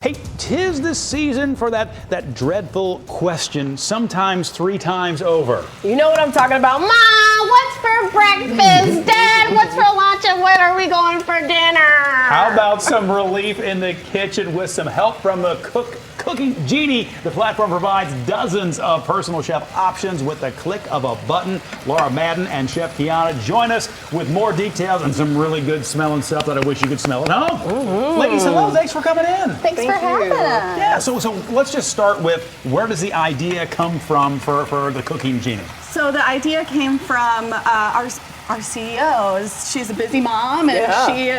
Hey, 'tis the season for that dreadful question, sometimes 3 times over. You know what I'm talking about. Mom, what's for breakfast? Dad, what's for lunch? And when are we going for dinner? How about some relief in the kitchen with some help from the CookinGenie? The platform provides dozens of personal chef options with the click of a button. Laura Madden and Chef Kiana join us with more details and some really good smelling stuff that I wish you could smell at home. Mm-hmm. Ladies, hello, thanks for coming in. Thanks for having us. Yeah, so let's just start with, where does the idea come from for the CookinGenie? So the idea came from our CEO. She's a busy mom, and she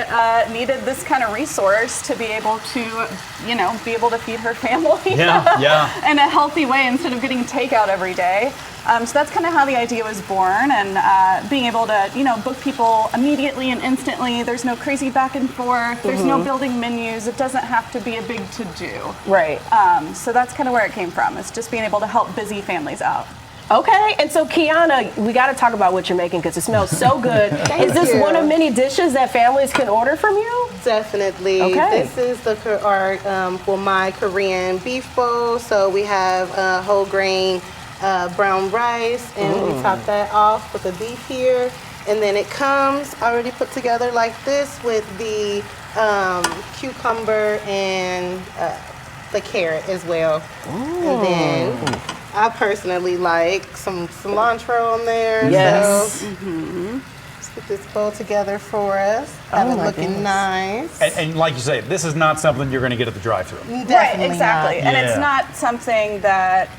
needed this kind of resource to be able to, be able to feed her family in a healthy way instead of getting takeout every day. So that's kind of how the idea was born, and being able to, book people immediately and instantly. There's no crazy back and forth. There's no building menus. It doesn't have to be a big to-do. Right. So that's kind of where it came from. It's just being able to help busy families out. Okay, and so Kiana, we got to talk about what you're making because it smells so good. Is this one of many dishes that families can order from you? Definitely. Okay. This is for my Korean beef bowl. So we have whole grain brown rice, and we top that off with the beef here. And then it comes already put together like this with the cucumber and the carrot as well. And then I personally like some cilantro on there. Yes. So, let's get this bowl together for us. Have it looking nice. And like you say, this is not something you're going to get at the drive-thru. Right, exactly. Not. And it's not something that,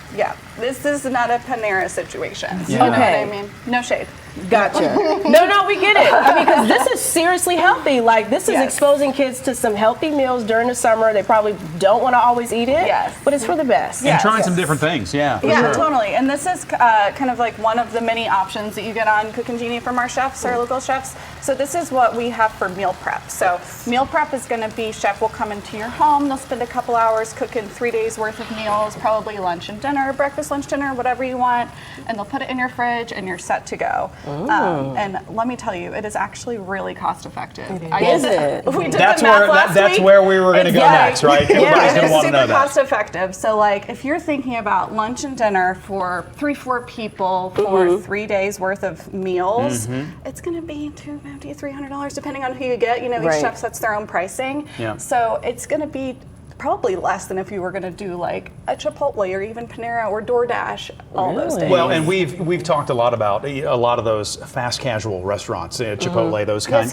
this is not a Panera situation. Yeah. You know what I mean? No shade. Gotcha. No, we get it. I mean, because this is seriously healthy. Like, this is exposing kids to some healthy meals during the summer. They probably don't want to always eat it. Yes. But it's for the best. And trying some different things, for sure. Totally. And this is kind of like one of the many options that you get on CookinGenie from our chefs, our local chefs. So this is what we have for meal prep. So meal prep is going to be, chef will come into your home. They'll spend a couple hours cooking 3 days worth of meals, probably lunch and dinner, breakfast, lunch, dinner, whatever you want. And they'll put it in your fridge and you're set to go. And let me tell you, it is actually really cost effective. Is it? We did That's the math where that's where we were going to go next, right? Everybody's going to want to know super that. cost effective. So like, if you're thinking about lunch and dinner for 3-4 people for 3 days worth of meals, it's going to be $250, $300 depending on who you get. Each chef sets their own pricing. Yeah. So it's going to be probably less than if you were going to do like a Chipotle or even Panera or DoorDash, all those days. Well, and we've talked a lot about a lot of those fast casual restaurants, Chipotle, those kinds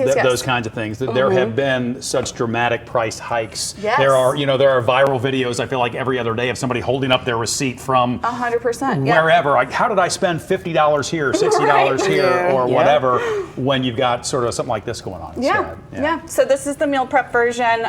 of things. There have been such dramatic price hikes. Yes. There are viral videos, I feel like every other day, of somebody holding up their receipt from 100%. wherever. Like, how did I spend $50 here, $60 here, or whatever, when you've got sort of something like this going on? Yeah. So this is the meal prep version.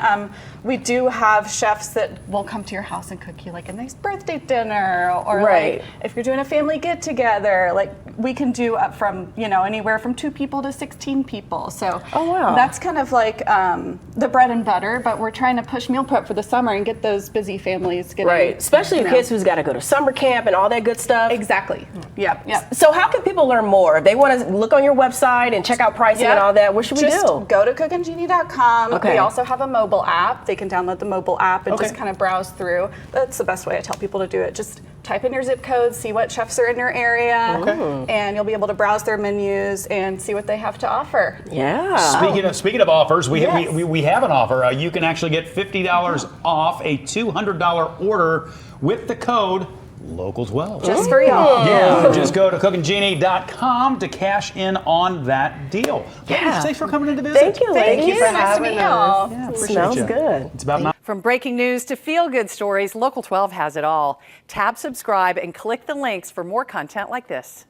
We do have chefs that will come to your house and cook you like a nice birthday dinner, or like if you're doing a family get together, like we can do up from anywhere from 2 people to 16 people. So that's kind of like the bread and butter. But we're trying to push meal prep for the summer and get those busy families getting especially kids who's got to go to summer camp and all that good stuff. Exactly. Yep. So how can people learn more? If they want to look on your website and check out pricing and all that, what should we do? Go to CookinGenie.com. Okay. We also have a mobile app. They can download the mobile app and just kind of browse through. That's the best way I tell people to do it. Just type in your zip code, see what chefs are in your area, and you'll be able to browse their menus and see what they have to offer. Yeah. Speaking of offers, we have an offer. You can actually get $50 off a $200 order with the code Local12. Just for y'all. Yeah, just go to CookinGenie.com to cash in on that deal. Yeah. Thanks for coming in to visit. Thank you, ladies. Thank you for nice to meet y'all. Yeah, Smells good. It's about From breaking news to feel-good stories, Local 12 has it all. Tab subscribe and click the links for more content like this.